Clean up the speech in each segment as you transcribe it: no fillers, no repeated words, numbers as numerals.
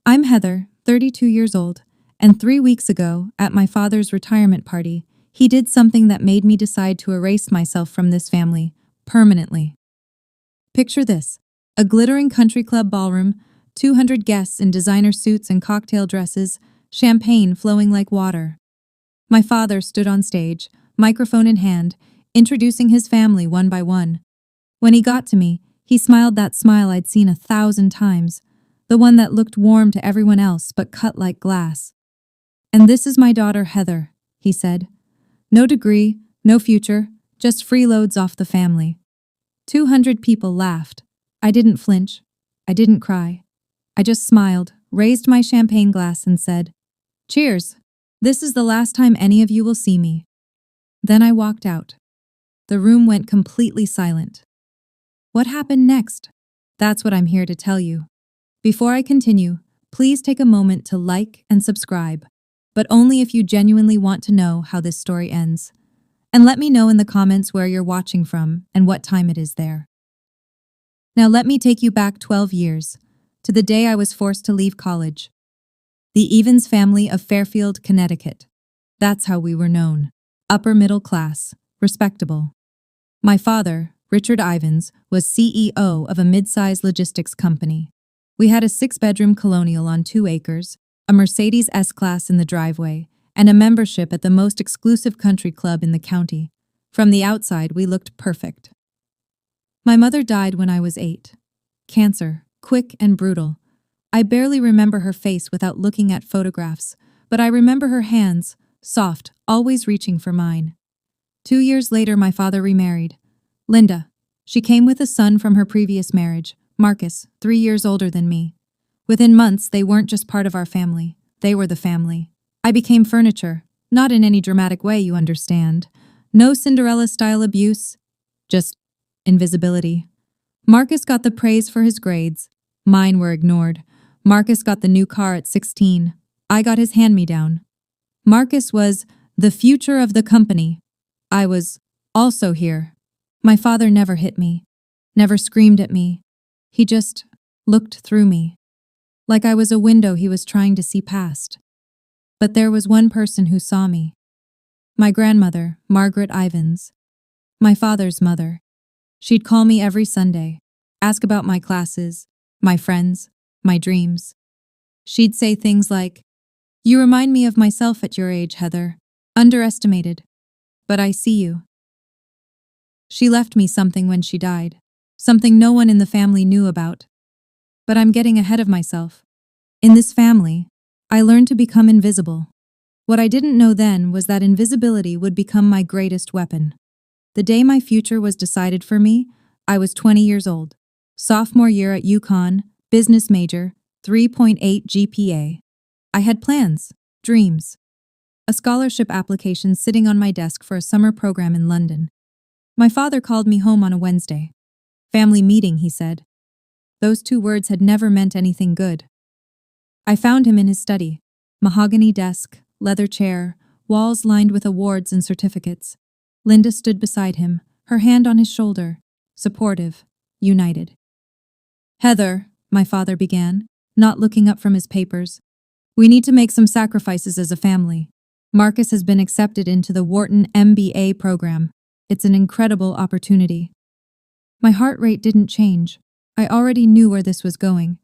I'm Heather, 32 years old, and 3 weeks ago, at my father's retirement party, he did something that made me decide to erase myself from this family, permanently. Picture this: a glittering country club ballroom, 200 guests in designer suits and cocktail dresses, champagne flowing like water. My father stood on stage, microphone in hand, introducing his family one by one. When he got to me, he smiled that smile I'd seen 1,000 times, the one that looked warm to everyone else but cut like glass. "And this is my daughter Heather," he said. "No degree, no future, just freeloads off the family." 200 people laughed. I didn't flinch. I didn't cry. I just smiled, raised my champagne glass and said, "Cheers. This is the last time any of you will see me." Then I walked out. The room went completely silent. What happened next? That's what I'm here to tell you. Before I continue, please take a moment to like and subscribe, but only if you genuinely want to know how this story ends. And let me know in the comments where you're watching from and what time it is there. Now let me take you back 12 years, to the day I was forced to leave college. The Evans family of Fairfield, Connecticut. That's how we were known. Upper middle class, respectable. My father, Richard Ivans, was CEO of a mid-sized logistics company. We had a 6-bedroom colonial on 2 acres, a Mercedes S-Class in the driveway, and a membership at the most exclusive country club in the county. From the outside, we looked perfect. My mother died when I was 8. Cancer, quick and brutal. I barely remember her face without looking at photographs, but I remember her hands, soft, always reaching for mine. 2 years later, my father remarried. Linda. She came with a son from her previous marriage, Marcus, 3 years older than me. Within months, they weren't just part of our family. They were the family. I became furniture, not in any dramatic way, you understand. No Cinderella-style abuse, just invisibility. Marcus got the praise for his grades. Mine were ignored. Marcus got the new car at 16. I got his hand-me-down. Marcus was the future of the company. I was also here. My father never hit me, never screamed at me. He just looked through me, like I was a window he was trying to see past. But there was one person who saw me. My grandmother, Margaret Ivans. My father's mother. She'd call me every Sunday, ask about my classes, my friends, my dreams. She'd say things like, "You remind me of myself at your age, Heather. Underestimated. But I see you." She left me something when she died, something no one in the family knew about. But I'm getting ahead of myself. In this family, I learned to become invisible. What I didn't know then was that invisibility would become my greatest weapon. The day my future was decided for me, I was 20 years old. Sophomore year at UConn, business major, 3.8 GPA. I had plans, dreams. A scholarship application sitting on my desk for a summer program in London. My father called me home on a Wednesday. "Family meeting," he said. Those 2 words had never meant anything good. I found him in his study. Mahogany desk, leather chair, walls lined with awards and certificates. Linda stood beside him, her hand on his shoulder, supportive, united. "Heather," my father began, not looking up from his papers, "we need to make some sacrifices as a family. Marcus has been accepted into the Wharton MBA program. It's an incredible opportunity." My heart rate didn't change. I already knew where this was going.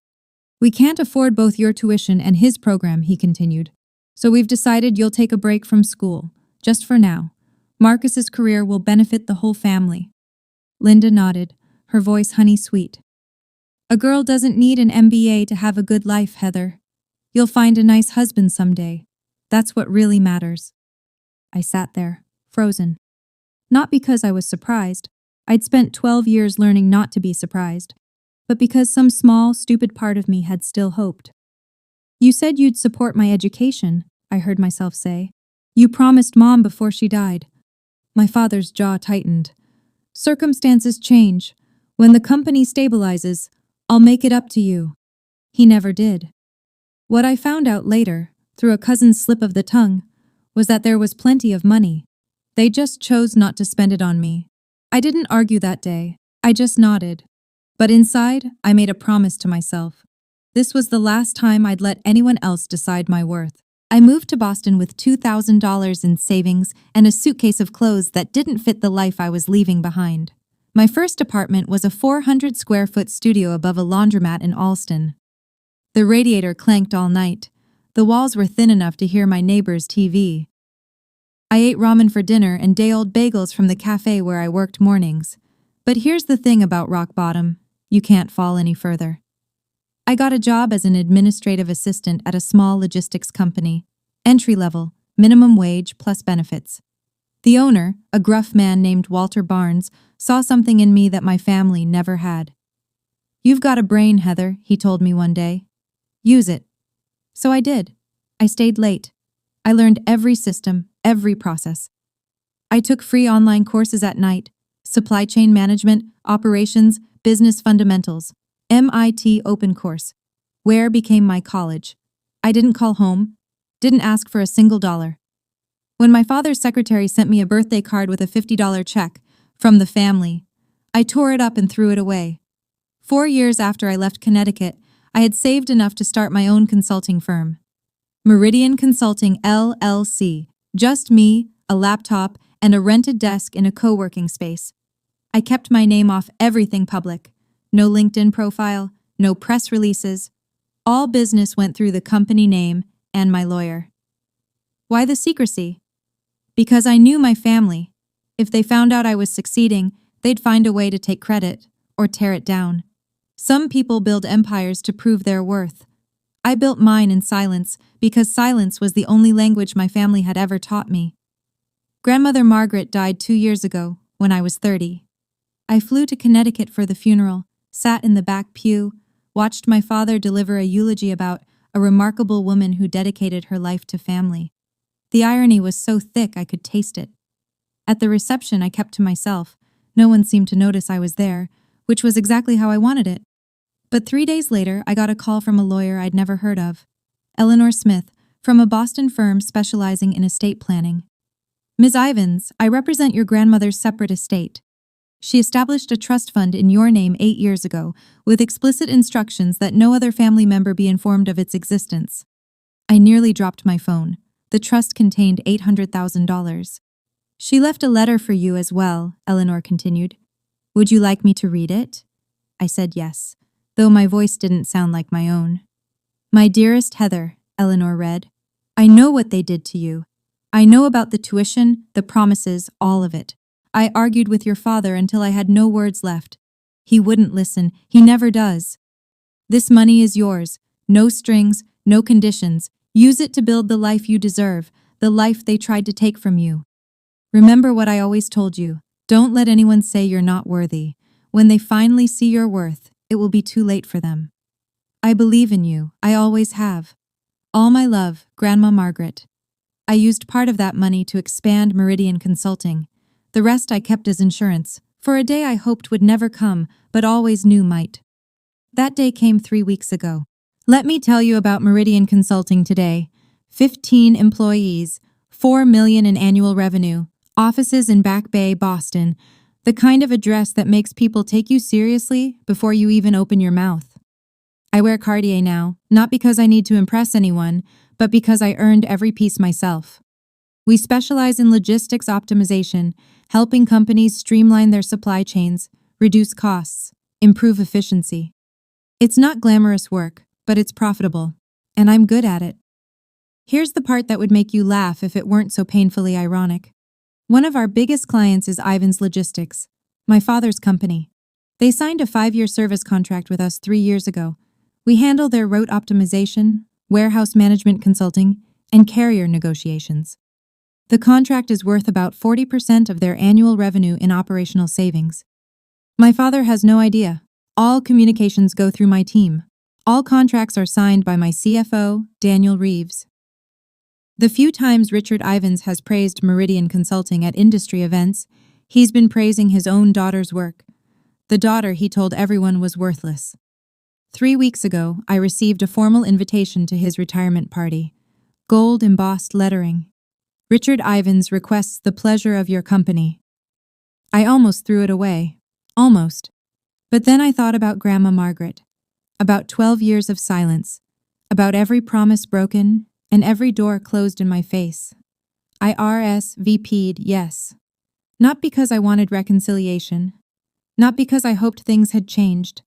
"We can't afford both your tuition and his program," he continued. "So we've decided you'll take a break from school, just for now. Marcus's career will benefit the whole family." Linda nodded, her voice honey-sweet. "A girl doesn't need an MBA to have a good life, Heather. You'll find a nice husband someday. That's what really matters." I sat there, frozen. Not because I was surprised. I'd spent 12 years learning not to be surprised, but because some small, stupid part of me had still hoped. "You said you'd support my education," I heard myself say. "You promised Mom before she died." My father's jaw tightened. "Circumstances change. When the company stabilizes, I'll make it up to you." He never did. What I found out later, through a cousin's slip of the tongue, was that there was plenty of money. They just chose not to spend it on me. I didn't argue that day. I just nodded. But inside, I made a promise to myself. This was the last time I'd let anyone else decide my worth. I moved to Boston with $2,000 in savings and a suitcase of clothes that didn't fit the life I was leaving behind. My first apartment was a 400-square-foot studio above a laundromat in Allston. The radiator clanked all night. The walls were thin enough to hear my neighbor's TV. I ate ramen for dinner and day-old bagels from the cafe where I worked mornings. But here's the thing about rock bottom: you can't fall any further. I got a job as an administrative assistant at a small logistics company. Entry level, minimum wage plus benefits. The owner, a gruff man named Walter Barnes, saw something in me that my family never had. "You've got a brain, Heather," he told me one day. "Use it." So I did. I stayed late. I learned every system, every process. I took free online courses at night: supply chain management, operations, business fundamentals. MIT Open Course. Where became my college. I didn't call home, didn't ask for a single dollar. When my father's secretary sent me a birthday card with a $50 check from the family, I tore it up and threw it away. 4 years after I left Connecticut, I had saved enough to start my own consulting firm. Meridian Consulting, LLC. Just me, a laptop, and a rented desk in a co-working space. I kept my name off everything public. No LinkedIn profile, no press releases. All business went through the company name and my lawyer. Why the secrecy? Because I knew my family. If they found out I was succeeding, they'd find a way to take credit or tear it down. Some people build empires to prove their worth. I built mine in silence because silence was the only language my family had ever taught me. Grandmother Margaret died 2 years ago, when I was 30. I flew to Connecticut for the funeral, sat in the back pew, watched my father deliver a eulogy about a remarkable woman who dedicated her life to family. The irony was so thick I could taste it. At the reception, I kept to myself. No one seemed to notice I was there, which was exactly how I wanted it. But 3 days later, I got a call from a lawyer I'd never heard of. Eleanor Smith, from a Boston firm specializing in estate planning. "Ms. Ivins, I represent your grandmother's separate estate. She established a trust fund in your name 8 years ago, with explicit instructions that no other family member be informed of its existence." I nearly dropped my phone. The trust contained $800,000. "She left a letter for you as well," Eleanor continued. "Would you like me to read it?" I said yes, though my voice didn't sound like my own. "My dearest Heather," Eleanor read, "I know what they did to you. I know about the tuition, the promises, all of it. I argued with your father until I had no words left. He wouldn't listen. He never does. This money is yours. No strings, no conditions. Use it to build the life you deserve, the life they tried to take from you. Remember what I always told you. Don't let anyone say you're not worthy. When they finally see your worth, it will be too late for them. I believe in you. I always have. All my love, Grandma Margaret." I used part of that money to expand Meridian Consulting. The rest I kept as insurance, for a day I hoped would never come, but always knew might. That day came 3 weeks ago. Let me tell you about Meridian Consulting today. 15 employees, $4 million in annual revenue, offices in Back Bay, Boston, the kind of address that makes people take you seriously before you even open your mouth. I wear Cartier now, not because I need to impress anyone, but because I earned every piece myself. We specialize in logistics optimization, helping companies streamline their supply chains, reduce costs, improve efficiency. It's not glamorous work, but it's profitable, and I'm good at it. Here's the part that would make you laugh if it weren't so painfully ironic. One of our biggest clients is Ivins Logistics, my father's company. They signed a 5-year service contract with us 3 years ago. We handle their route optimization, warehouse management consulting, and carrier negotiations. The contract is worth about 40% of their annual revenue in operational savings. My father has no idea. All communications go through my team. All contracts are signed by my CFO, Daniel Reeves. The few times Richard Ivins has praised Meridian Consulting at industry events, he's been praising his own daughter's work. The daughter he told everyone was worthless. 3 weeks ago, I received a formal invitation to his retirement party. Gold embossed lettering. Richard Ivins requests the pleasure of your company. I almost threw it away. Almost. But then I thought about Grandma Margaret. about 12 years of silence, about every promise broken and every door closed in my face. I RSVP'd yes. Not because I wanted reconciliation, not because I hoped things had changed.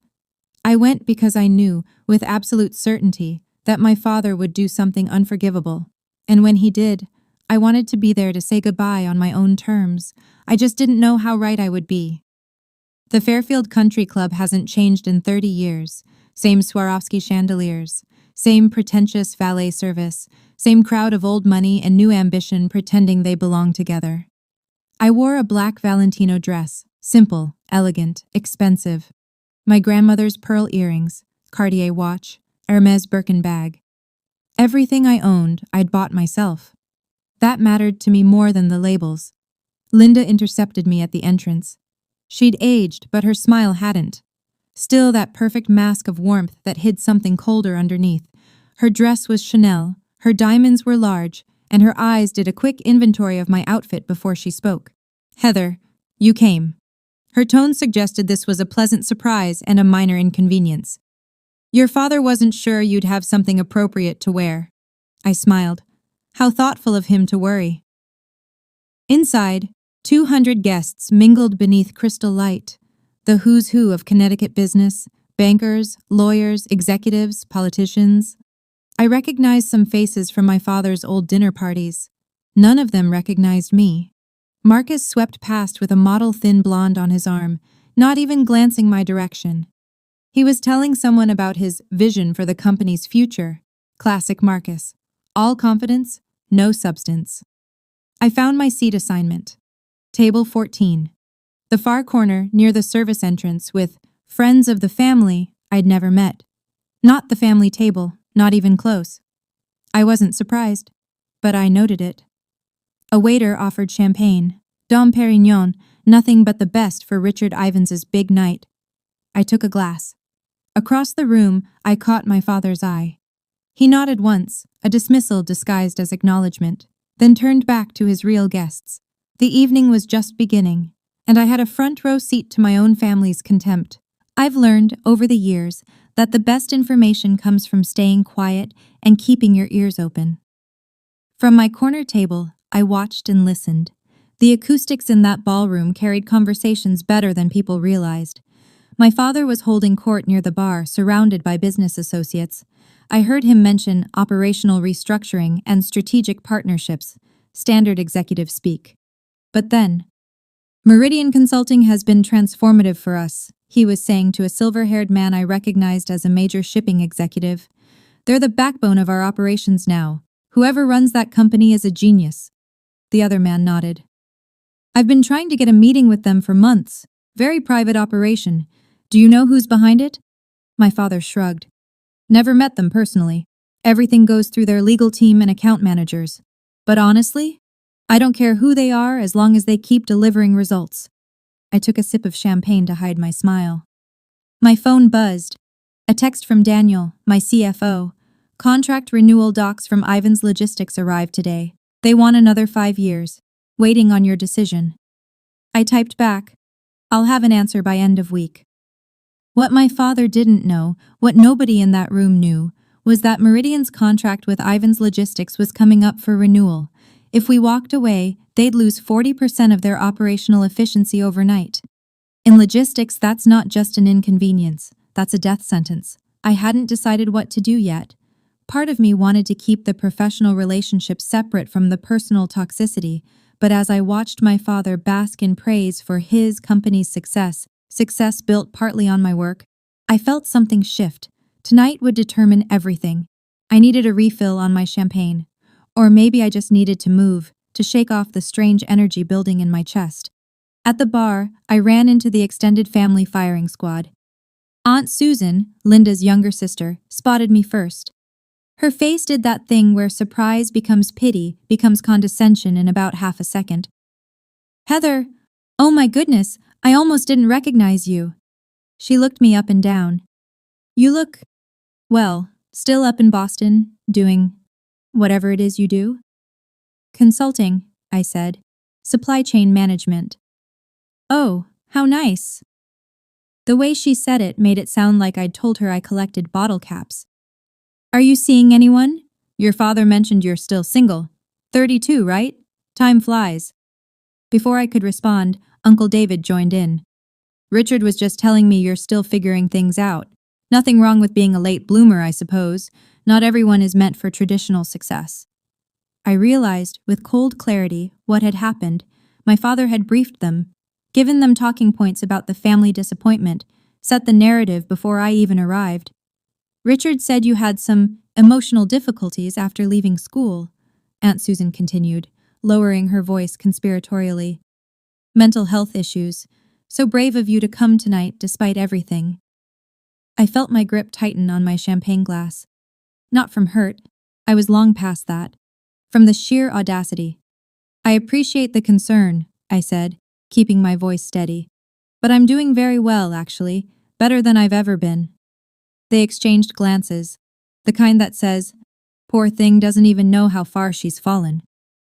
I went because I knew, with absolute certainty, that my father would do something unforgivable. And when he did, I wanted to be there to say goodbye on my own terms. I just didn't know how right I would be. The Fairfield Country Club hasn't changed in 30 years. Same Swarovski chandeliers, same pretentious valet service, same crowd of old money and new ambition pretending they belong together. I wore a black Valentino dress, simple, elegant, expensive. My grandmother's pearl earrings, Cartier watch, Hermes Birkin bag. Everything I owned, I'd bought myself. That mattered to me more than the labels. Linda intercepted me at the entrance. She'd aged, but her smile hadn't. Still that perfect mask of warmth that hid something colder underneath. Her dress was Chanel, her diamonds were large, and her eyes did a quick inventory of my outfit before she spoke. "Heather, you came." Her tone suggested this was a pleasant surprise and a minor inconvenience. "Your father wasn't sure you'd have something appropriate to wear." I smiled. How thoughtful of him to worry. Inside, 200 guests mingled beneath crystal light. The who's who of Connecticut business, bankers, lawyers, executives, politicians. I recognized some faces from my father's old dinner parties. None of them recognized me. Marcus swept past with a model thin blonde on his arm, not even glancing my direction. He was telling someone about his vision for the company's future. Classic Marcus. All confidence, no substance. I found my seat assignment. Table 14. The far corner near the service entrance with friends of the family I'd never met. Not the family table, not even close. I wasn't surprised, but I noted it. A waiter offered champagne, Dom Perignon, nothing but the best for Richard Ivans's big night. I took a glass. Across the room, I caught my father's eye. He nodded once, a dismissal disguised as acknowledgement, then turned back to his real guests. The evening was just beginning, and I had a front row seat to my own family's contempt. I've learned, over the years, that the best information comes from staying quiet and keeping your ears open. From my corner table, I watched and listened. The acoustics in that ballroom carried conversations better than people realized. My father was holding court near the bar, surrounded by business associates. I heard him mention operational restructuring and strategic partnerships, standard executive speak. But then, "Meridian Consulting has been transformative for us," he was saying to a silver-haired man I recognized as a major shipping executive. "They're the backbone of our operations now. Whoever runs that company is a genius." The other man nodded. "I've been trying to get a meeting with them for months. Very private operation. Do you know who's behind it?" My father shrugged. "Never met them personally. Everything goes through their legal team and account managers. But honestly, I don't care who they are as long as they keep delivering results." I took a sip of champagne to hide my smile. My phone buzzed. A text from Daniel, my CFO. "Contract renewal docs from Ivan's Logistics arrived today. They want another 5 years. Waiting on your decision." I typed back, "I'll have an answer by end of week." What my father didn't know, what nobody in that room knew, was that Meridian's contract with Ivan's Logistics was coming up for renewal. If we walked away, they'd lose 40% of their operational efficiency overnight. In logistics, that's not just an inconvenience, that's a death sentence. I hadn't decided what to do yet. Part of me wanted to keep the professional relationship separate from the personal toxicity, but as I watched my father bask in praise for his company's success built partly on my work, I felt something shift. Tonight would determine everything. I needed a refill on my champagne. Or maybe I just needed to move, to shake off the strange energy building in my chest. At the bar, I ran into the extended family firing squad. Aunt Susan, Linda's younger sister, spotted me first. Her face did that thing where surprise becomes pity, becomes condescension in about half a second. "Heather, oh my goodness, I almost didn't recognize you." She looked me up and down. "You look, well, still up in Boston, doing whatever it is you do?" "Consulting," I said. "Supply chain management." "Oh, how nice." The way she said it made it sound like I'd told her I collected bottle caps. Are you seeing anyone? Your father mentioned you're still single. 32, right? Time flies. Before I could respond, Uncle David joined in. Richard was just telling me you're still figuring things out. Nothing wrong with being a late bloomer, I suppose. Not everyone is meant for traditional success. I realized, with cold clarity, what had happened. My father had briefed them, given them talking points about the family disappointment, set the narrative before I even arrived. Richard said you had some emotional difficulties after leaving school, Aunt Susan continued, lowering her voice conspiratorially. Mental health issues. So brave of you to come tonight despite everything. I felt my grip tighten on my champagne glass. Not from hurt. I was long past that. From the sheer audacity. I appreciate the concern, I said, keeping my voice steady. But I'm doing very well, actually. Better than I've ever been. They exchanged glances. The kind that says, poor thing doesn't even know how far she's fallen.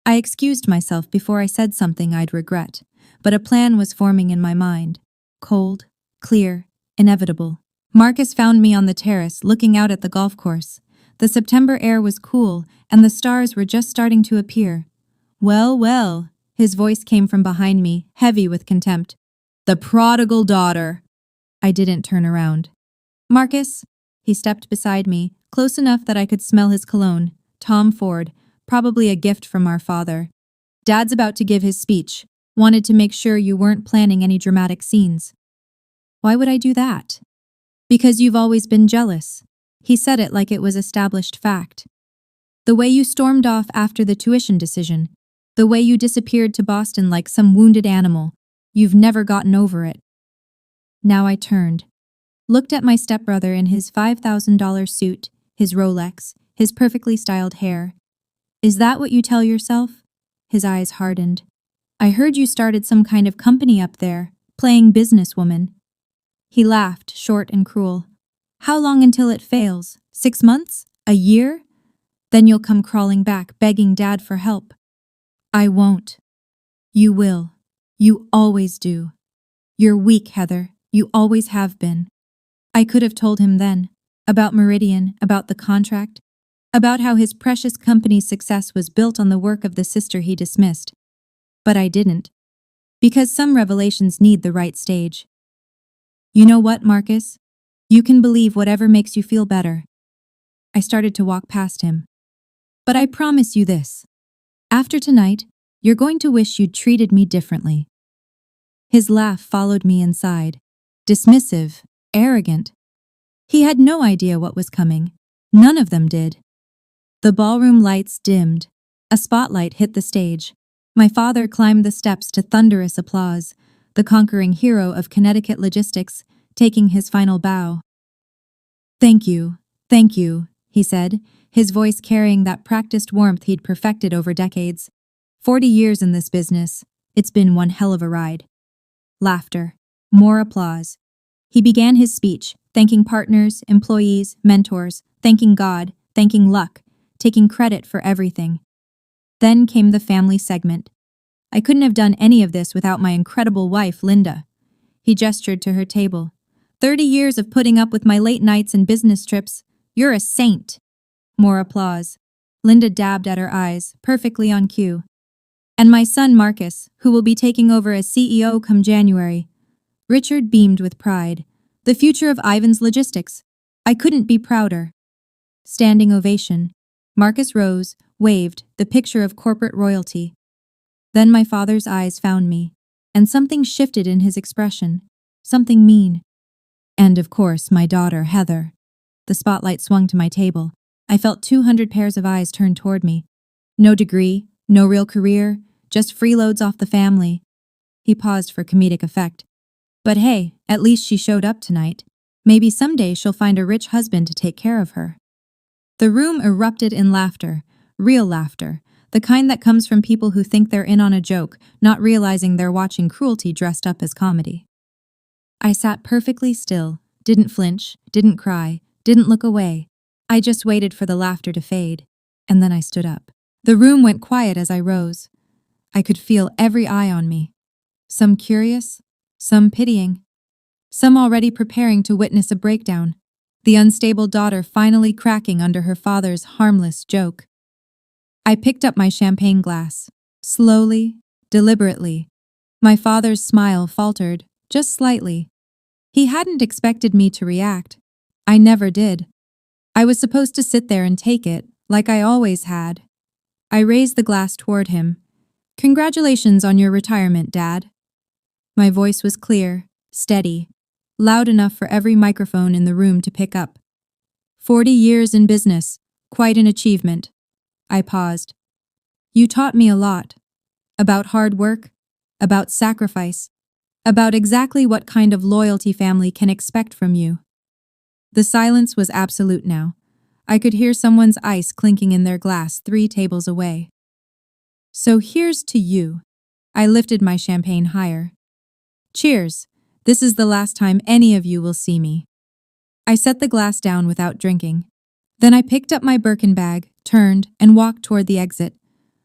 I excused myself before I said something I'd regret. But a plan was forming in my mind. Cold, clear, inevitable. Marcus found me on the terrace, looking out at the golf course. The September air was cool, and the stars were just starting to appear. Well, well, his voice came from behind me, heavy with contempt. The prodigal daughter. I didn't turn around. Marcus, he stepped beside me, close enough that I could smell his cologne. Tom Ford, probably a gift from our father. Dad's about to give his speech. Wanted to make sure you weren't planning any dramatic scenes. Why would I do that? Because you've always been jealous. He said it like it was established fact. The way you stormed off after the tuition decision. The way you disappeared to Boston like some wounded animal. You've never gotten over it. Now I turned. Looked at my stepbrother in his $5,000 suit, his Rolex, his perfectly styled hair. Is that what you tell yourself? His eyes hardened. I heard you started some kind of company up there, playing businesswoman. He laughed, short and cruel. How long until it fails? 6 months? A year? Then you'll come crawling back, begging Dad for help. I won't. You will. You always do. You're weak, Heather. You always have been. I could have told him then. About Meridian, about the contract, about how his precious company's success was built on the work of the sister he dismissed. But I didn't. Because some revelations need the right stage. You know what, Marcus? You can believe whatever makes you feel better. I started to walk past him. But I promise you this. After tonight, you're going to wish you'd treated me differently. His laugh followed me inside. Dismissive, arrogant. He had no idea what was coming. None of them did. The ballroom lights dimmed. A spotlight hit the stage. My father climbed the steps to thunderous applause, the conquering hero of Connecticut logistics, taking his final bow. Thank you, he said, his voice carrying that practiced warmth he'd perfected over decades. 40 years in this business. It's been one hell of a ride. Laughter. More applause. He began his speech, thanking partners, employees, mentors, thanking God, thanking luck, taking credit for everything. Then came the family segment. I couldn't have done any of this without my incredible wife, Linda. He gestured to her table. 30 years of putting up with my late nights and business trips. You're a saint. More applause. Linda dabbed at her eyes, perfectly on cue. And my son, Marcus, who will be taking over as CEO come January. Richard beamed with pride. The future of Ivan's Logistics. I couldn't be prouder. Standing ovation. Marcus rose, waved, the picture of corporate royalty. Then my father's eyes found me, and something shifted in his expression. Something mean. And of course, my daughter, Heather. The spotlight swung to my table. I felt 200 pairs of eyes turned toward me. No degree, no real career, just freeloads off the family. He paused for comedic effect. But hey, at least she showed up tonight. Maybe someday she'll find a rich husband to take care of her. The room erupted in laughter, real laughter, the kind that comes from people who think they're in on a joke, not realizing they're watching cruelty dressed up as comedy. I sat perfectly still, didn't flinch, didn't cry, didn't look away. I just waited for the laughter to fade, and then I stood up. The room went quiet as I rose. I could feel every eye on me. Some curious, some pitying, some already preparing to witness a breakdown, the unstable daughter finally cracking under her father's harmless joke. I picked up my champagne glass, slowly, deliberately. My father's smile faltered, just slightly. He hadn't expected me to react. I never did. I was supposed to sit there and take it, like I always had. I raised the glass toward him. "Congratulations on your retirement, Dad." My voice was clear, steady, loud enough for every microphone in the room to pick up. 40 years in business, quite an achievement. I paused. "You taught me a lot. About hard work, about sacrifice, about exactly what kind of loyalty family can expect from you." The silence was absolute now. I could hear someone's ice clinking in their glass 3 tables away. "So here's to you." I lifted my champagne higher. "Cheers. This is the last time any of you will see me." I set the glass down without drinking. Then I picked up my Birkin bag, turned, and walked toward the exit.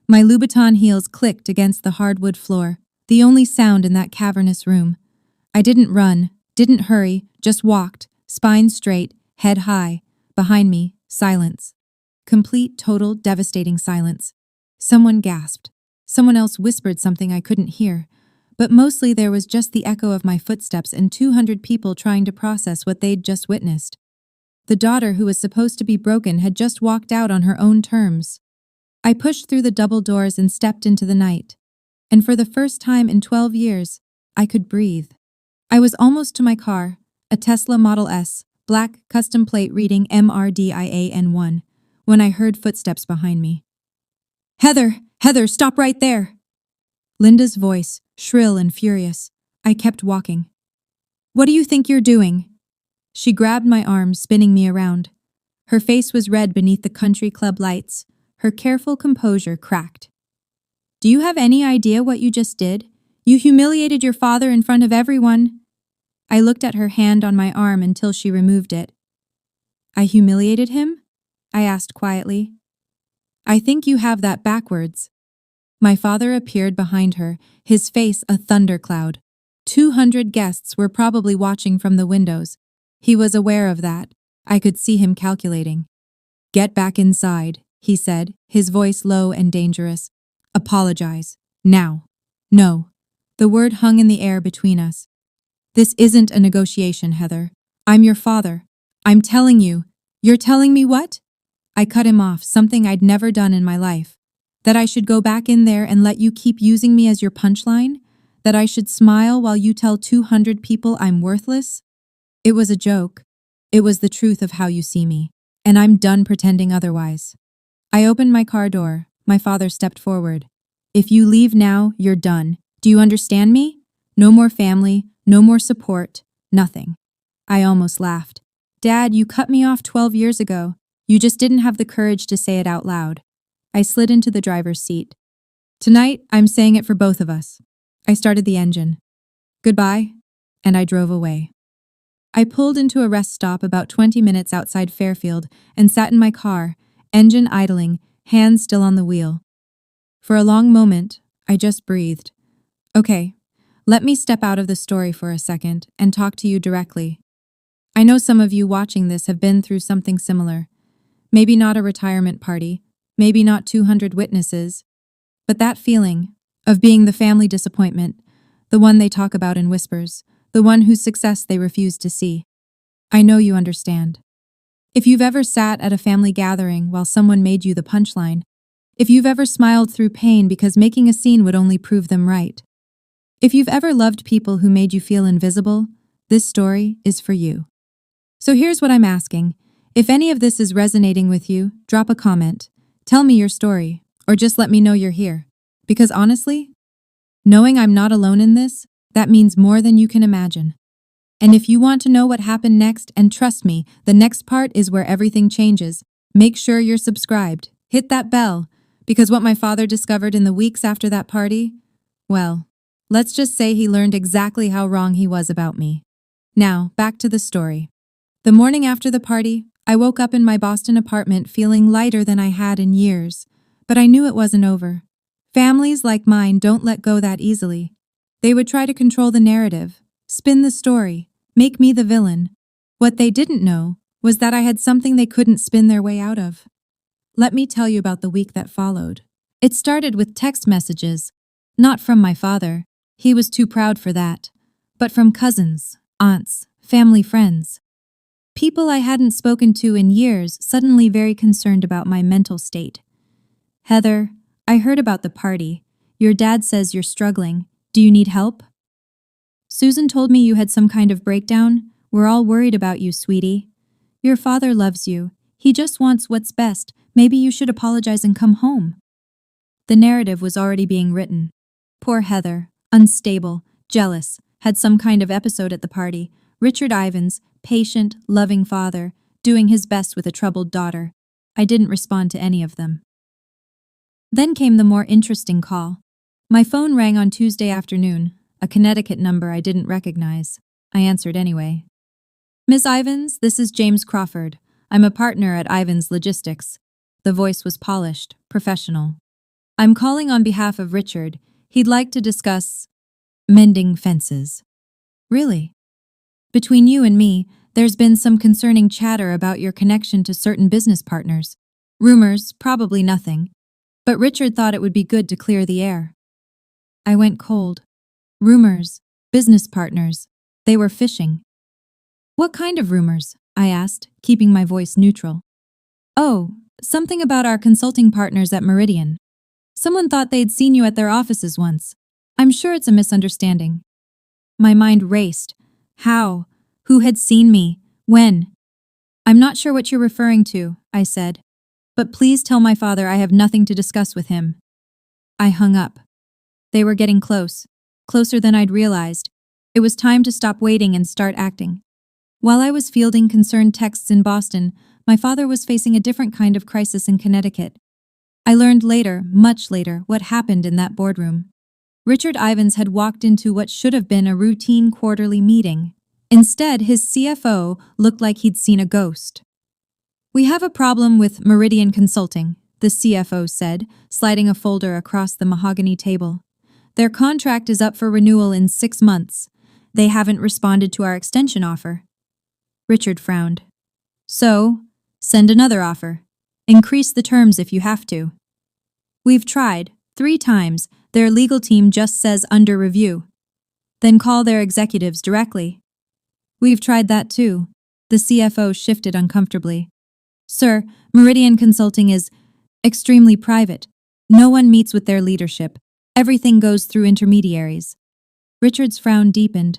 My Louboutin heels clicked against the hardwood floor, the only sound in that cavernous room. I didn't run, didn't hurry, just walked, spine straight, head high. Behind me, silence. Complete, total, devastating silence. Someone gasped. Someone else whispered something I couldn't hear. But mostly there was just the echo of my footsteps and 200 people trying to process what they'd just witnessed. The daughter who was supposed to be broken had just walked out on her own terms. I pushed through the double doors and stepped into the night. And for the first time in 12 years, I could breathe. I was almost to my car, a Tesla Model S, black, custom plate reading MRDIAN1, when I heard footsteps behind me. Heather, stop right there!" Linda's voice, shrill and furious. I kept walking. "What do you think you're doing?" She grabbed my arm, spinning me around. Her face was red beneath the country club lights. Her careful composure cracked. "Do you have any idea what you just did? You humiliated your father in front of everyone." I looked at her hand on my arm until she removed it. "I humiliated him?" I asked quietly. "I think you have that backwards." My father appeared behind her, his face a thundercloud. 200 guests were probably watching from the windows. He was aware of that. I could see him calculating. "Get back inside," he said, his voice low and dangerous. "Apologize. Now." "No." The word hung in the air between us. "This isn't a negotiation, Heather. I'm your father. I'm telling you." "You're telling me what?" I cut him off, something I'd never done in my life. That I should go back in there and let you keep using me as your punchline? That I should smile while you tell 200 people I'm worthless? It was a joke. It was the truth of how you see me. And I'm done pretending otherwise. I opened my car door. My father stepped forward. "If you leave now, you're done. Do you understand me? No more family, no more support, nothing." I almost laughed. "Dad, you cut me off 12 years ago. You just didn't have the courage to say it out loud." I slid into the driver's seat. "Tonight, I'm saying it for both of us." I started the engine. "Goodbye," and I drove away. I pulled into a rest stop about 20 minutes outside Fairfield and sat in my car, engine idling, hands still on the wheel. For a long moment, I just breathed. Okay, let me step out of the story for a second and talk to you directly. I know some of you watching this have been through something similar. Maybe not a retirement party, maybe not 200 witnesses, but that feeling of being the family disappointment, the one they talk about in whispers, the one whose success they refuse to see. I know you understand. If you've ever sat at a family gathering while someone made you the punchline, if you've ever smiled through pain because making a scene would only prove them right, if you've ever loved people who made you feel invisible, this story is for you. So here's what I'm asking. If any of this is resonating with you, drop a comment. Tell me your story, or just let me know you're here. Because honestly, knowing I'm not alone in this, that means more than you can imagine. And if you want to know what happened next, and trust me, the next part is where everything changes, make sure you're subscribed. Hit that bell, because what my father discovered in the weeks after that party, well, let's just say he learned exactly how wrong he was about me. Now, back to the story. The morning after the party, I woke up in my Boston apartment feeling lighter than I had in years, but I knew it wasn't over. Families like mine don't let go that easily. They would try to control the narrative, spin the story, Make me the villain. What they didn't know was that I had something they couldn't spin their way out of. Let me tell you about the week that followed. It started with text messages, not from my father. He was too proud for that, but from cousins, aunts, family friends. People I hadn't spoken to in years, suddenly very concerned about my mental state. Heather, I heard about the party. Your dad says you're struggling. Do you need help? Susan told me you had some kind of breakdown. We're all worried about you, sweetie. Your father loves you. He just wants what's best. Maybe you should apologize and come home. The narrative was already being written. Poor Heather, unstable, jealous, had some kind of episode at the party. Richard Ivins, patient, loving father, doing his best with a troubled daughter. I didn't respond to any of them. Then came the more interesting call. My phone rang on Tuesday afternoon, a Connecticut number I didn't recognize. I answered anyway. Miss Ivins, this is James Crawford. I'm a partner at Ivins Logistics. The voice was polished, professional. I'm calling on behalf of Richard. He'd like to discuss mending fences. Really? Between you and me, there's been some concerning chatter about your connection to certain business partners. Rumors, probably nothing. But Richard thought it would be good to clear the air. I went cold. Rumors, business partners. They were fishing. What kind of rumors? I asked, keeping my voice neutral. Oh, something about our consulting partners at Meridian. Someone thought they'd seen you at their offices once. I'm sure it's a misunderstanding. My mind raced. How? Who had seen me? When? I'm not sure what you're referring to, I said. But please tell my father I have nothing to discuss with him. I hung up. They were getting close. Closer than I'd realized. It was time to stop waiting and start acting. While I was fielding concerned texts in Boston, my father was facing a different kind of crisis in Connecticut. I learned later, much later, what happened in that boardroom. Richard Ivins had walked into what should have been a routine quarterly meeting. Instead, his CFO looked like he'd seen a ghost. We have a problem with Meridian Consulting, the CFO said, sliding a folder across the mahogany table. Their contract is up for renewal in 6 months. They haven't responded to our extension offer. Richard frowned. So, send another offer. Increase the terms if you have to. We've tried, 3 times. Their legal team just says under review. Then call their executives directly. We've tried that too. The CFO shifted uncomfortably. Sir, Meridian Consulting is extremely private. No one meets with their leadership. Everything goes through intermediaries. Richard's frown deepened.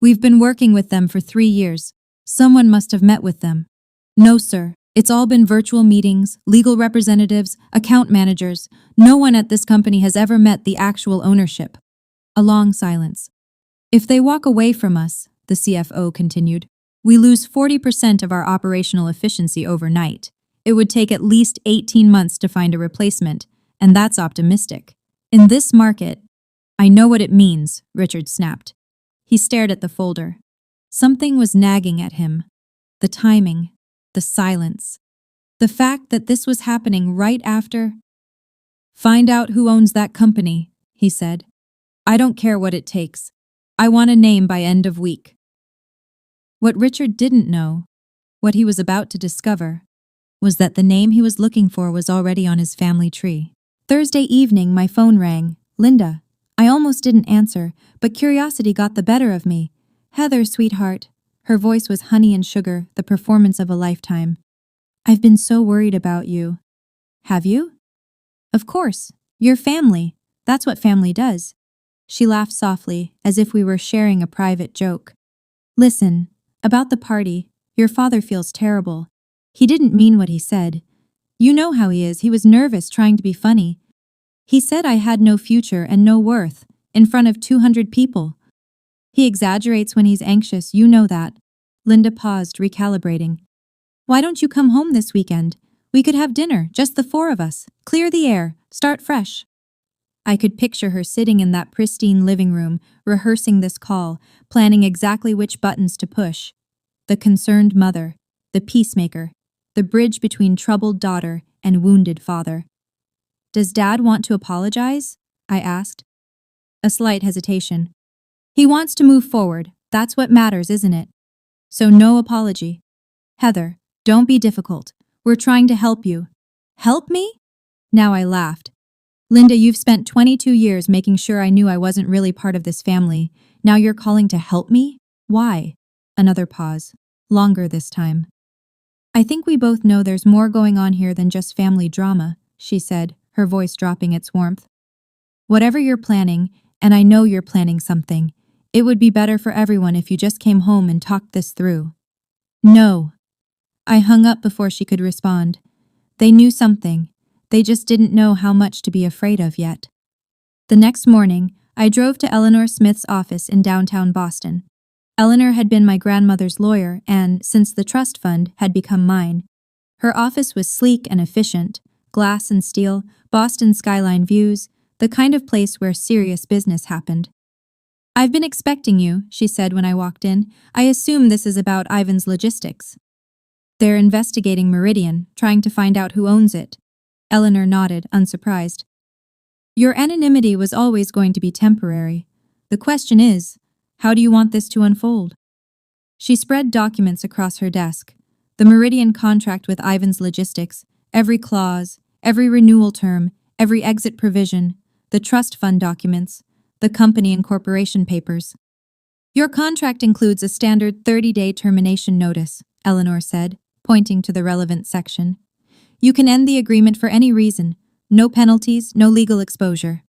We've been working with them for 3 years. Someone must have met with them. No, sir. It's all been virtual meetings, legal representatives, account managers. No one at this company has ever met the actual ownership. A long silence. If they walk away from us, the CFO continued, we lose 40% of our operational efficiency overnight. It would take at least 18 months to find a replacement, and that's optimistic. In this market, I know what it means, Richard snapped. He stared at the folder. Something was nagging at him. The timing, the silence, the fact that this was happening right after. Find out who owns that company, he said. I don't care what it takes. I want a name by end of week. What Richard didn't know, what he was about to discover, was that the name he was looking for was already on his family tree. Thursday evening, my phone rang. Linda. I almost didn't answer, but curiosity got the better of me. Heather, sweetheart. Her voice was honey and sugar, the performance of a lifetime. I've been so worried about you. Have you? Of course. Your family. That's what family does. She laughed softly, as if we were sharing a private joke. Listen, about the party, your father feels terrible. He didn't mean what he said. You know how he is. He was nervous, trying to be funny. He said I had no future and no worth, in front of 200 people. He exaggerates when he's anxious, you know that. Linda paused, recalibrating. Why don't you come home this weekend? We could have dinner, just the 4 of us. Clear the air, start fresh. I could picture her sitting in that pristine living room, rehearsing this call, planning exactly which buttons to push. The concerned mother, the peacemaker, the bridge between troubled daughter and wounded father. Does Dad want to apologize? I asked. A slight hesitation. He wants to move forward, That's what matters, isn't it? So no apology. Heather, don't be difficult. We're trying to help you. Help me? Now I laughed. Linda, you've spent 22 years making sure I knew I wasn't really part of this family. Now you're calling to help me? Why? Another pause. Longer this time. I think we both know there's more going on here than just family drama, she said, her voice dropping its warmth. Whatever you're planning, and I know you're planning something, it would be better for everyone if you just came home and talked this through. No. I hung up before she could respond. They knew something. They just didn't know how much to be afraid of yet. The next morning, I drove to Eleanor Smith's office in downtown Boston. Eleanor had been my grandmother's lawyer and, since the trust fund, had become mine. Her office was sleek and efficient, glass and steel, Boston skyline views, the kind of place where serious business happened. I've been expecting you, she said when I walked in. I assume this is about Ivan's Logistics. They're investigating Meridian, trying to find out who owns it. Eleanor nodded, unsurprised. Your anonymity was always going to be temporary. The question is, how do you want this to unfold? She spread documents across her desk. The Meridian contract with Ivan's Logistics, every clause, every renewal term, every exit provision, the trust fund documents, the company and corporation papers. Your contract includes a standard 30-day termination notice, Eleanor said, pointing to the relevant section. You can end the agreement for any reason. No penalties, no legal exposure.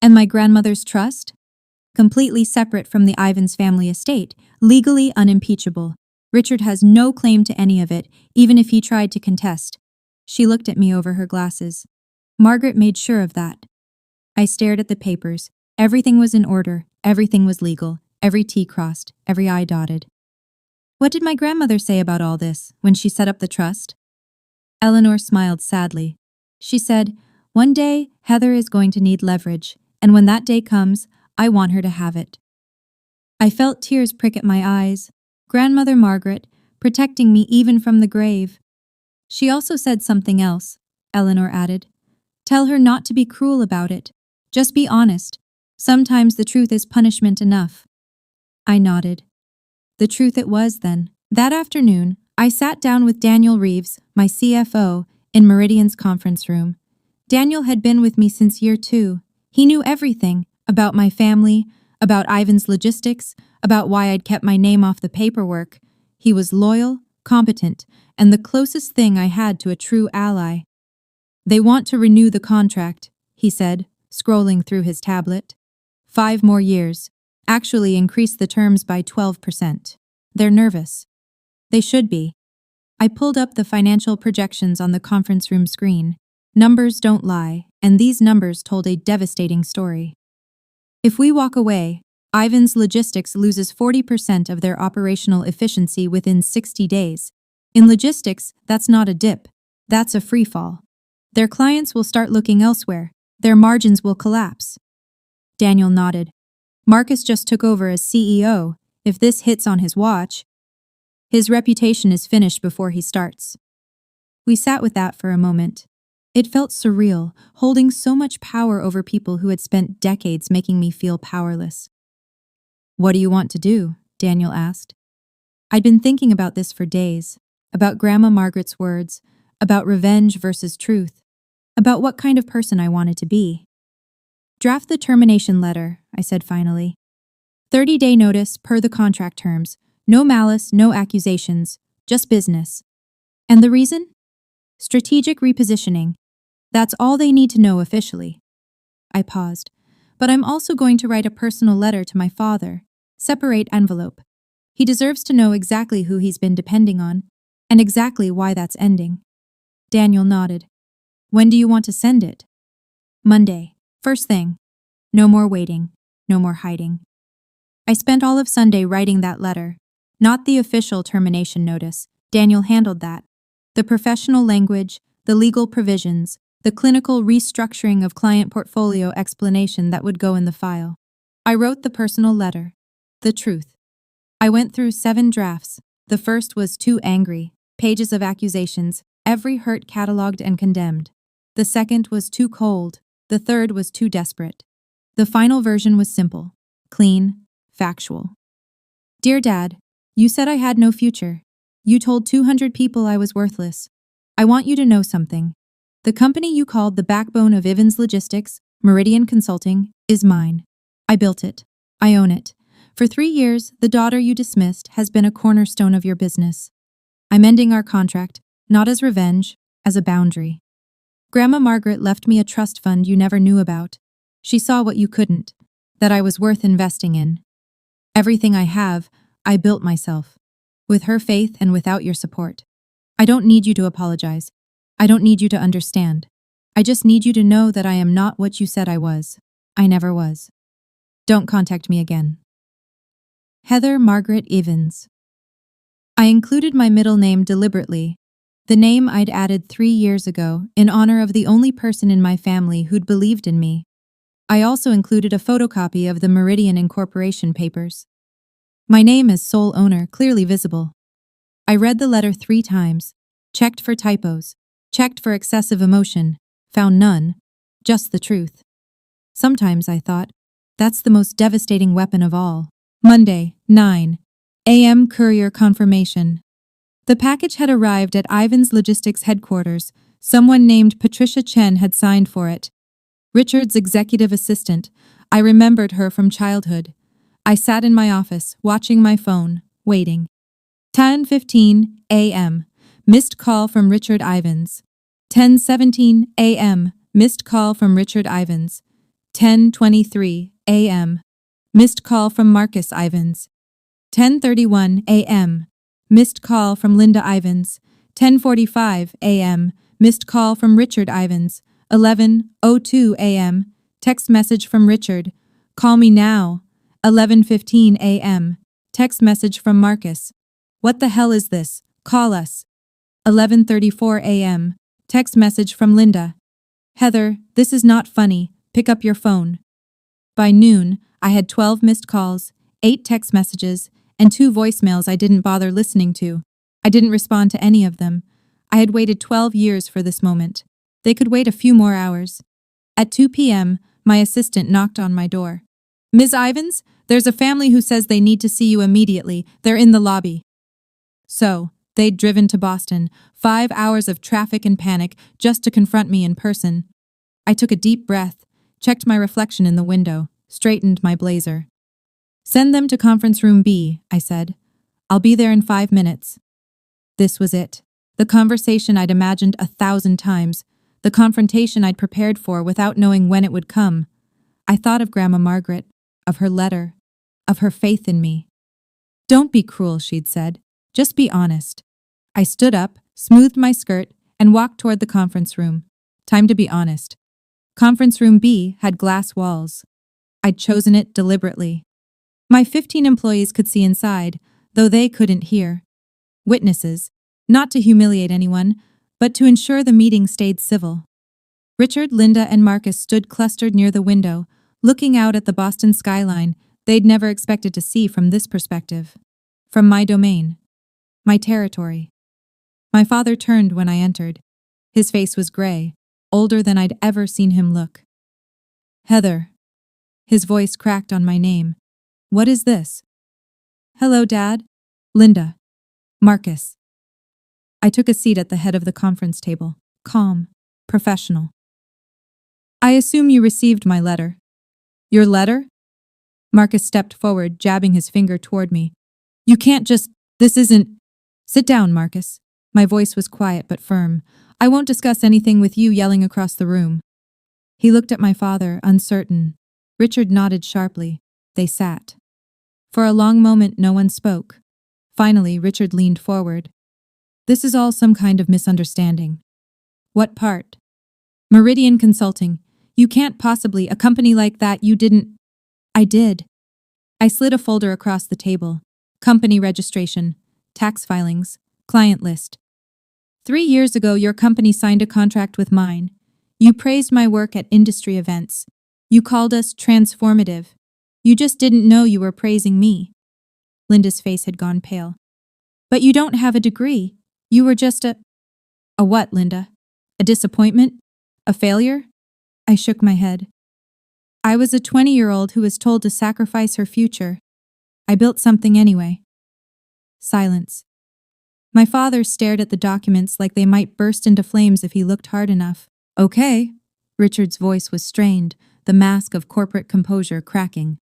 And my grandmother's trust? Completely separate from the Ivans family estate, legally unimpeachable. Richard has no claim to any of it, even if he tried to contest. She looked at me over her glasses. Margaret made sure of that. I stared at the papers. Everything was in order, everything was legal, every T crossed, every I dotted. What did my grandmother say about all this when she set up the trust? Eleanor smiled sadly. She said, one day, Heather is going to need leverage, and when that day comes, I want her to have it. I felt tears prick at my eyes. Grandmother Margaret, protecting me even from the grave. She also said something else, Eleanor added. Tell her not to be cruel about it. Just be honest. Sometimes the truth is punishment enough. I nodded. The truth it was then. That afternoon, I sat down with Daniel Reeves, my CFO, in Meridian's conference room. Daniel had been with me since year 2. He knew everything about my family, about Ivan's Logistics, about why I'd kept my name off the paperwork. He was loyal, competent, and the closest thing I had to a true ally. They want to renew the contract, he said, scrolling through his tablet. 5 more years. Actually increase the terms by 12%. They're nervous. They should be. I pulled up the financial projections on the conference room screen. Numbers don't lie, and these numbers told a devastating story. If we walk away, Ivan's Logistics loses 40% of their operational efficiency within 60 days. In logistics, that's not a dip. That's a free fall. Their clients will start looking elsewhere. Their margins will collapse. Daniel nodded. Marcus just took over as CEO. If this hits on his watch, his reputation is finished before he starts. We sat with that for a moment. It felt surreal, holding so much power over people who had spent decades making me feel powerless. What do you want to do? Daniel asked. I'd been thinking about this for days, about Grandma Margaret's words, about revenge versus truth, about what kind of person I wanted to be. Draft the termination letter, I said finally. 30-day notice per the contract terms. No malice, no accusations, just business. And the reason? Strategic repositioning. That's all they need to know officially. I paused. But I'm also going to write a personal letter to my father. Separate envelope. He deserves to know exactly who he's been depending on, and exactly why that's ending. Daniel nodded. When do you want to send it? Monday. First thing. No more waiting. No more hiding. I spent all of Sunday writing that letter. Not the official termination notice. Daniel handled that. The professional language, the legal provisions, the clinical restructuring of client portfolio explanation that would go in the file. I wrote the personal letter. The truth. I went through 7 drafts. The first was too angry. Pages of accusations, every hurt catalogued and condemned. The second was too cold. The third was too desperate. The final version was simple, clean, factual. Dear Dad, you said I had no future. You told 200 people I was worthless. I want you to know something. The company you called the backbone of Ivins Logistics, Meridian Consulting, is mine. I built it. I own it. For 3 years, the daughter you dismissed has been a cornerstone of your business. I'm ending our contract, not as revenge, as a boundary. Grandma Margaret left me a trust fund you never knew about. She saw what you couldn't, that I was worth investing in. Everything I have, I built myself, with her faith and without your support. I don't need you to apologize. I don't need you to understand. I just need you to know that I am not what you said I was. I never was. Don't contact me again. Heather Margaret Evans. I included my middle name deliberately, the name I'd added 3 years ago in honor of the only person in my family who'd believed in me. I also included a photocopy of the Meridian Incorporation papers. My name as sole owner clearly visible. I read the letter 3 times, checked for typos, checked for excessive emotion, found none, just the truth. Sometimes I thought, that's the most devastating weapon of all. Monday, 9 a.m. Courier confirmation. The package had arrived at Ivan's Logistics headquarters. Someone named Patricia Chen had signed for it. Richard's executive assistant. I remembered her from childhood. I sat in my office, watching my phone, waiting. 10:15 a.m. Missed call from Richard Ivans. 10:17 a.m. Missed call from Richard Ivans. 10:23 a.m. Missed call from Marcus Ivans. 10:31 a.m. Missed call from Linda Ivans. 10:45 a.m. Missed call from Richard Ivans. 11:02 a.m. Text message from Richard. Call me now. 11:15 a.m. Text message from Marcus. What the hell is this? Call us. 11:34 a.m. Text message from Linda. Heather, this is not funny. Pick up your phone. By noon, I had 12 missed calls, 8 text messages, and 2 voicemails I didn't bother listening to. I didn't respond to any of them. I had waited 12 years for this moment. They could wait a few more hours. At 2 p.m., my assistant knocked on my door. Ms. Ivans, there's a family who says they need to see you immediately. They're in the lobby. So, they'd driven to Boston, 5 hours of traffic and panic just to confront me in person. I took a deep breath, checked my reflection in the window, straightened my blazer. Send them to conference room B, I said. I'll be there in 5 minutes. This was it. The conversation I'd imagined 1,000 times. The confrontation I'd prepared for without knowing when it would come. I thought of Grandma Margaret, of her letter, of her faith in me. Don't be cruel, she'd said. Just be honest. I stood up, smoothed my skirt, and walked toward the conference room. Time to be honest. Conference room B had glass walls. I'd chosen it deliberately. My 15 employees could see inside, though they couldn't hear. Witnesses, not to humiliate anyone, but to ensure the meeting stayed civil. Richard, Linda, and Marcus stood clustered near the window, looking out at the Boston skyline they'd never expected to see from this perspective. From my domain. My territory. My father turned when I entered. His face was gray, older than I'd ever seen him look. Heather. His voice cracked on my name. What is this? Hello, Dad. Linda. Marcus. I took a seat at the head of the conference table, calm, professional. I assume you received my letter. Your letter? Marcus stepped forward, jabbing his finger toward me. You can't just, this isn't. Sit down, Marcus. My voice was quiet but firm. I won't discuss anything with you yelling across the room. He looked at my father, uncertain. Richard nodded sharply. They sat. For a long moment, no one spoke. Finally, Richard leaned forward. This is all some kind of misunderstanding. What part? Meridian Consulting. You can't possibly, a company like that, you didn't. I did. I slid a folder across the table. Company registration, tax filings, client list. 3 years ago, your company signed a contract with mine. You praised my work at industry events. You called us transformative. You just didn't know you were praising me. Linda's face had gone pale. But you don't have a degree. You were just a what, Linda? A disappointment? A failure? I shook my head. I was a 20-year-old who was told to sacrifice her future. I built something anyway. Silence. My father stared at the documents like they might burst into flames if he looked hard enough. Okay. Richard's voice was strained, the mask of corporate composure cracking.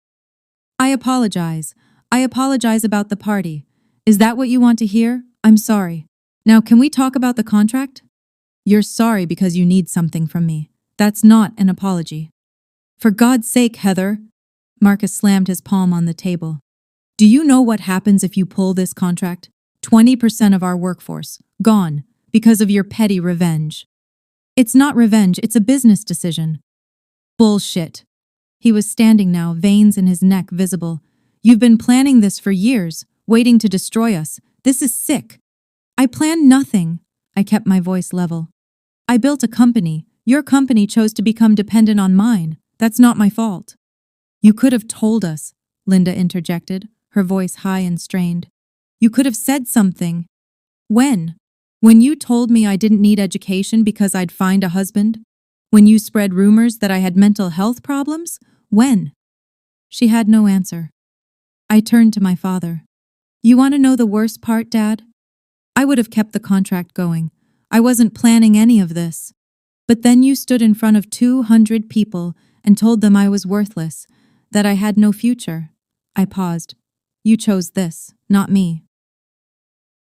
I apologize. I apologize about the party. Is that what you want to hear? I'm sorry. Now, can we talk about the contract? You're sorry because you need something from me. That's not an apology. For God's sake, Heather. Marcus slammed his palm on the table. Do you know what happens if you pull this contract? 20% of our workforce, gone, because of your petty revenge. It's not revenge, it's a business decision. Bullshit. He was standing now, veins in his neck visible. You've been planning this for years, waiting to destroy us. This is sick. I planned nothing. I kept my voice level. I built a company. Your company chose to become dependent on mine. That's not my fault. You could have told us, Linda interjected, her voice high and strained. You could have said something. When? When you told me I didn't need education because I'd find a husband? When you spread rumors that I had mental health problems? When? She had no answer. I turned to my father. You want to know the worst part, Dad? I would have kept the contract going. I wasn't planning any of this. But then you stood in front of 200 people and told them I was worthless, that I had no future. I paused. You chose this, not me.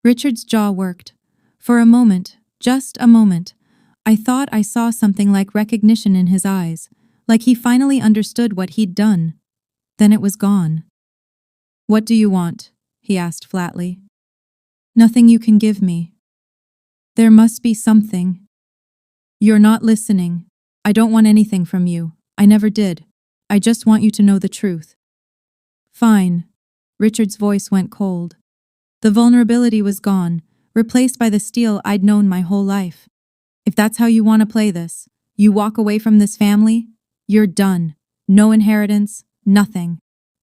Richard's jaw worked. For a moment, just a moment, I thought I saw something like recognition in his eyes, like he finally understood what he'd done. Then it was gone. What do you want? He asked flatly. Nothing you can give me. There must be something. You're not listening. I don't want anything from you. I never did. I just want you to know the truth. Fine. Richard's voice went cold. The vulnerability was gone, replaced by the steel I'd known my whole life. If that's how you want to play this, you walk away from this family, you're done. No inheritance, nothing.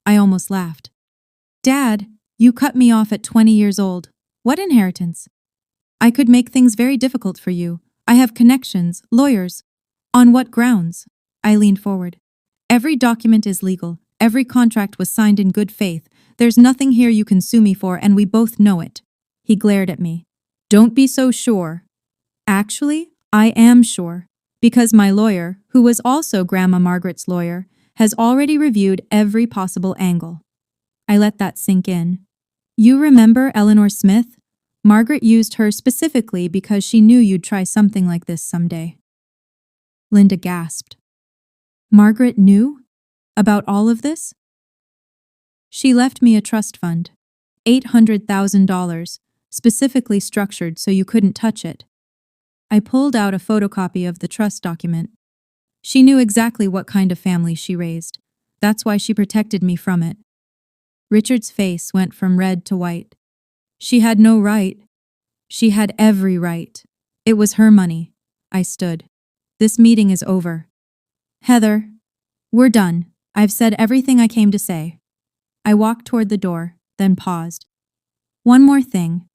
I almost laughed. Dad, you cut me off at 20 years old. What inheritance? I could make things very difficult for you. I have connections, lawyers. On what grounds? I leaned forward. Every document is legal. Every contract was signed in good faith. There's nothing here you can sue me for, and we both know it. He glared at me. Don't be so sure. Actually, I am sure, because my lawyer, who was also Grandma Margaret's lawyer, has already reviewed every possible angle. I let that sink in. You remember Eleanor Smith? Margaret used her specifically because she knew you'd try something like this someday. Linda gasped. Margaret knew? About all of this? She left me a trust fund, $800,000, specifically structured so you couldn't touch it. I pulled out a photocopy of the trust document. She knew exactly what kind of family she raised. That's why she protected me from it. Richard's face went from red to white. She had no right. She had every right. It was her money. I stood. This meeting is over. Heather, we're done. I've said everything I came to say. I walked toward the door, then paused. One more thing.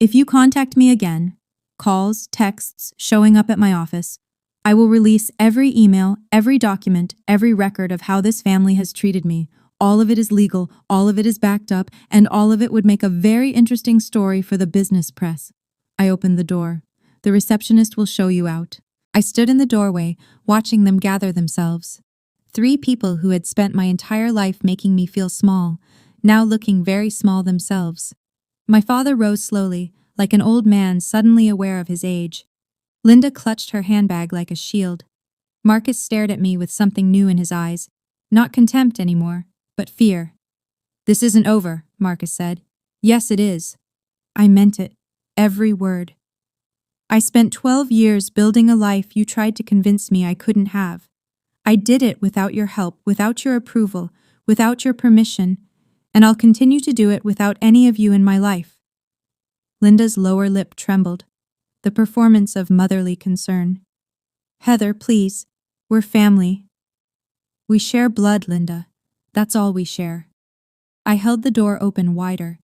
If you contact me again, calls, texts, showing up at my office, I will release every email, every document, every record of how this family has treated me. All of it is legal, all of it is backed up, and all of it would make a very interesting story for the business press. I opened the door. The receptionist will show you out. I stood in the doorway, watching them gather themselves. 3 people who had spent my entire life making me feel small, now looking very small themselves. My father rose slowly, like an old man suddenly aware of his age. Linda clutched her handbag like a shield. Marcus stared at me with something new in his eyes. Not contempt anymore, but fear. This isn't over, Marcus said. Yes, it is. I meant it. Every word. I spent 12 years building a life you tried to convince me I couldn't have. I did it without your help, without your approval, without your permission, and I'll continue to do it without any of you in my life. Linda's lower lip trembled, the performance of motherly concern. Heather, please, we're family. We share blood, Linda. That's all we share. I held the door open wider.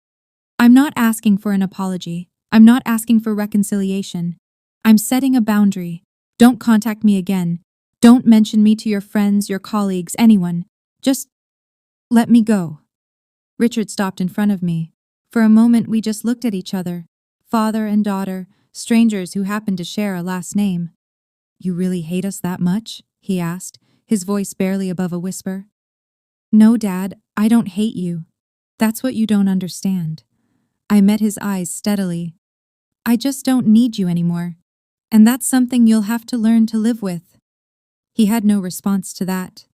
I'm not asking for an apology. I'm not asking for reconciliation. I'm setting a boundary. Don't contact me again. Don't mention me to your friends, your colleagues, anyone. Just let me go. Richard stopped in front of me. For a moment, we just looked at each other. Father and daughter, strangers who happened to share a last name. "You really hate us that much?" he asked, his voice barely above a whisper. "No, Dad, I don't hate you. That's what you don't understand." I met his eyes steadily. "I just don't need you anymore. And that's something you'll have to learn to live with." He had no response to that.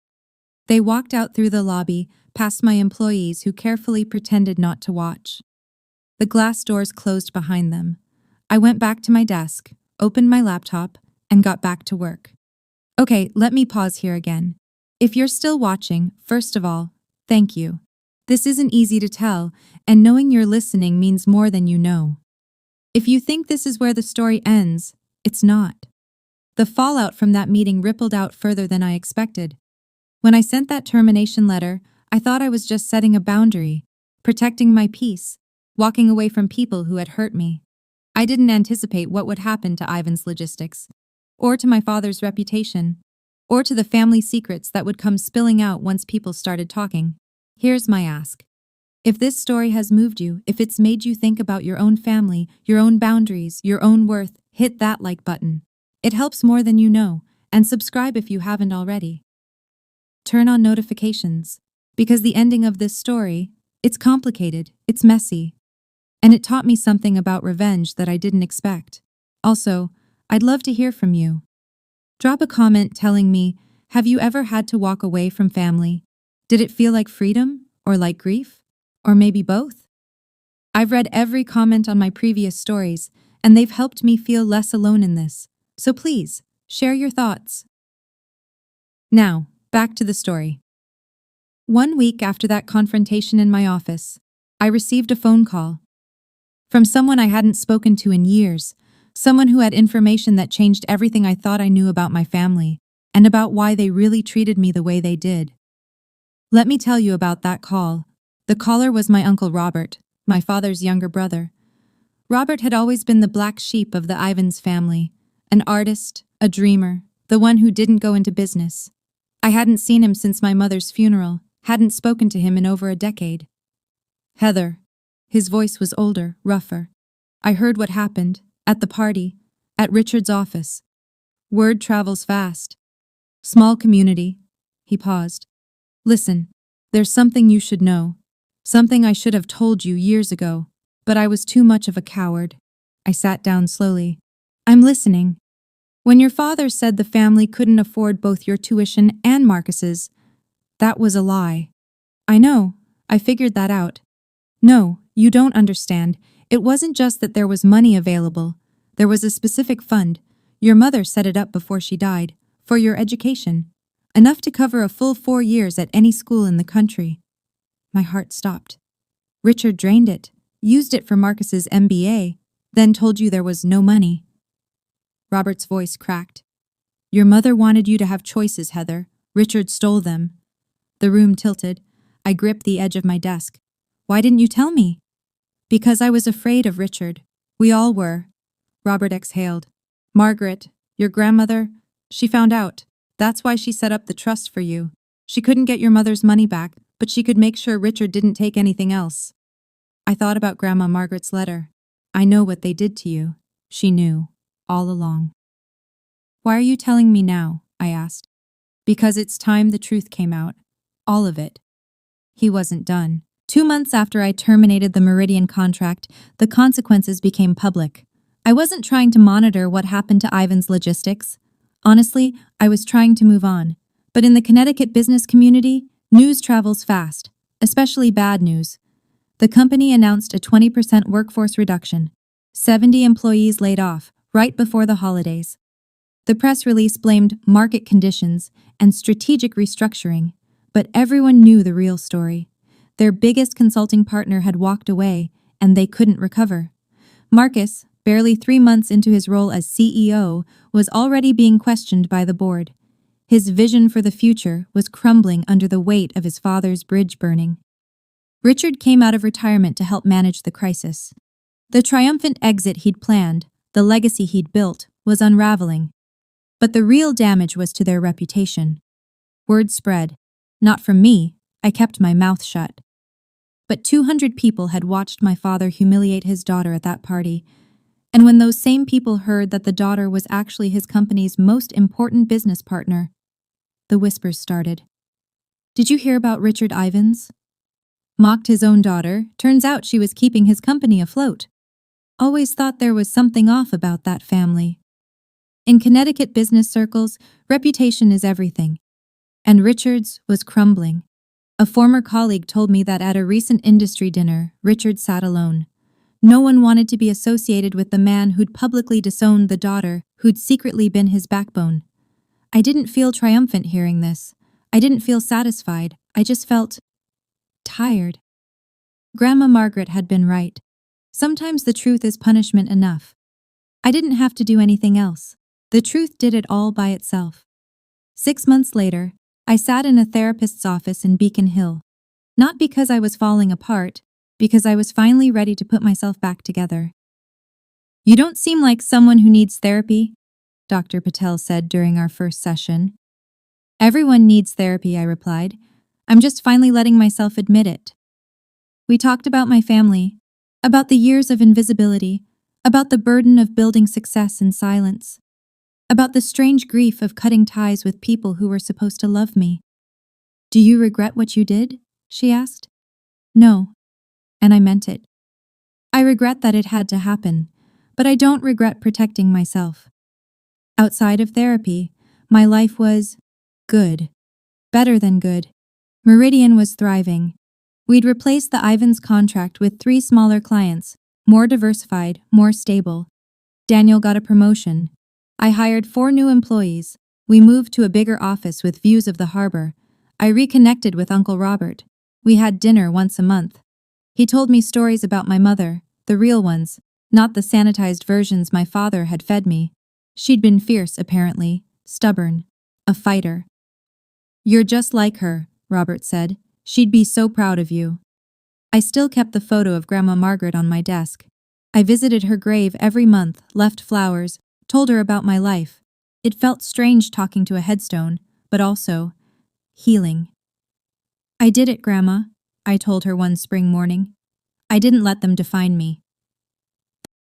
They walked out through the lobby, past my employees who carefully pretended not to watch. The glass doors closed behind them. I went back to my desk, opened my laptop, and got back to work. Okay, let me pause here again. If you're still watching, first of all, thank you. This isn't easy to tell, and knowing you're listening means more than you know. If you think this is where the story ends, it's not. The fallout from that meeting rippled out further than I expected. When I sent that termination letter, I thought I was just setting a boundary, protecting my peace, walking away from people who had hurt me. I didn't anticipate what would happen to Ivan's logistics, or to my father's reputation, or to the family secrets that would come spilling out once people started talking. Here's my ask. If this story has moved you, if it's made you think about your own family, your own boundaries, your own worth, hit that like button. It helps more than you know, and subscribe if you haven't already. Turn on notifications, because the ending of this story, it's complicated, it's messy, and it taught me something about revenge that I didn't expect. Also, I'd love to hear from you. Drop a comment telling me, have you ever had to walk away from family? Did it feel like freedom, or like grief, or maybe both? I've read every comment on my previous stories, and they've helped me feel less alone in this. So please, share your thoughts. Now, back to the story. 1 week after that confrontation in my office, I received a phone call from someone I hadn't spoken to in years, someone who had information that changed everything I thought I knew about my family, and about why they really treated me the way they did. Let me tell you about that call. The caller was my Uncle Robert, my father's younger brother. Robert had always been the black sheep of the Ivans family, an artist, a dreamer, the one who didn't go into business. I hadn't seen him since my mother's funeral, hadn't spoken to him in over a decade. "Heather." His voice was older, rougher. "I heard what happened, at the party, at Richard's office. Word travels fast. Small community." He paused. "Listen, there's something you should know. Something I should have told you years ago, but I was too much of a coward." I sat down slowly. "I'm listening." "When your father said the family couldn't afford both your tuition and Marcus's, that was a lie." "I know, I figured that out." "No, you don't understand. It wasn't just that there was money available. There was a specific fund. Your mother set it up before she died, for your education. Enough to cover a full 4 years at any school in the country." My heart stopped. "Richard drained it, used it for Marcus's MBA, then told you there was no money." Robert's voice cracked. "Your mother wanted you to have choices, Heather. Richard stole them." The room tilted. I gripped the edge of my desk. "Why didn't you tell me?" "Because I was afraid of Richard. We all were." Robert exhaled. "Margaret, your grandmother, she found out. That's why she set up the trust for you. She couldn't get your mother's money back, but she could make sure Richard didn't take anything else." I thought about Grandma Margaret's letter. "I know what they did to you." She knew, all along. "Why are you telling me now?" I asked. "Because it's time the truth came out. All of it." He wasn't done. 2 months after I terminated the Meridian contract, the consequences became public. I wasn't trying to monitor what happened to Ivan's logistics. Honestly, I was trying to move on. But in the Connecticut business community, news travels fast, especially bad news. The company announced a 20% workforce reduction, 70 employees laid off right before the holidays. The press release blamed market conditions and strategic restructuring, but everyone knew the real story. Their biggest consulting partner had walked away, and they couldn't recover. Marcus, barely 3 months into his role as CEO, was already being questioned by the board. His vision for the future was crumbling under the weight of his father's bridge burning. Richard came out of retirement to help manage the crisis. The triumphant exit he'd planned, the legacy he'd built, was unraveling. But the real damage was to their reputation. Word spread. Not from me. I kept my mouth shut. But 200 people had watched my father humiliate his daughter at that party, and when those same people heard that the daughter was actually his company's most important business partner, the whispers started. Did you hear about Richard Ivins? Mocked his own daughter, turns out she was keeping his company afloat. Always thought there was something off about that family. In Connecticut business circles, reputation is everything. And Richard's was crumbling. A former colleague told me that at a recent industry dinner, Richard sat alone. No one wanted to be associated with the man who'd publicly disowned the daughter who'd secretly been his backbone. I didn't feel triumphant hearing this. I didn't feel satisfied. I just felt tired. Grandma Margaret had been right. Sometimes the truth is punishment enough. I didn't have to do anything else. The truth did it all by itself. 6 months later, I sat in a therapist's office in Beacon Hill. Not because I was falling apart, because I was finally ready to put myself back together. You don't seem like someone who needs therapy, Dr. Patel said during our first session. Everyone needs therapy, I replied. I'm just finally letting myself admit it. We talked about my family, about the years of invisibility, about the burden of building success in silence, about the strange grief of cutting ties with people who were supposed to love me. Do you regret what you did? She asked. No, and I meant it. I regret that it had to happen, but I don't regret protecting myself. Outside of therapy, my life was good. Better than good. Meridian was thriving. We'd replaced the Ivins contract with 3 smaller clients, more diversified, more stable. Daniel got a promotion. I hired 4 new employees. We moved to a bigger office with views of the harbor. I reconnected with Uncle Robert. We had dinner once a month. He told me stories about my mother, the real ones, not the sanitized versions my father had fed me. She'd been fierce, apparently, stubborn, a fighter. You're just like her, Robert said. She'd be so proud of you. I still kept the photo of Grandma Margaret on my desk. I visited her grave every month, left flowers, told her about my life. It felt strange talking to a headstone, but also healing. I did it, Grandma, I told her one spring morning. I didn't let them define me.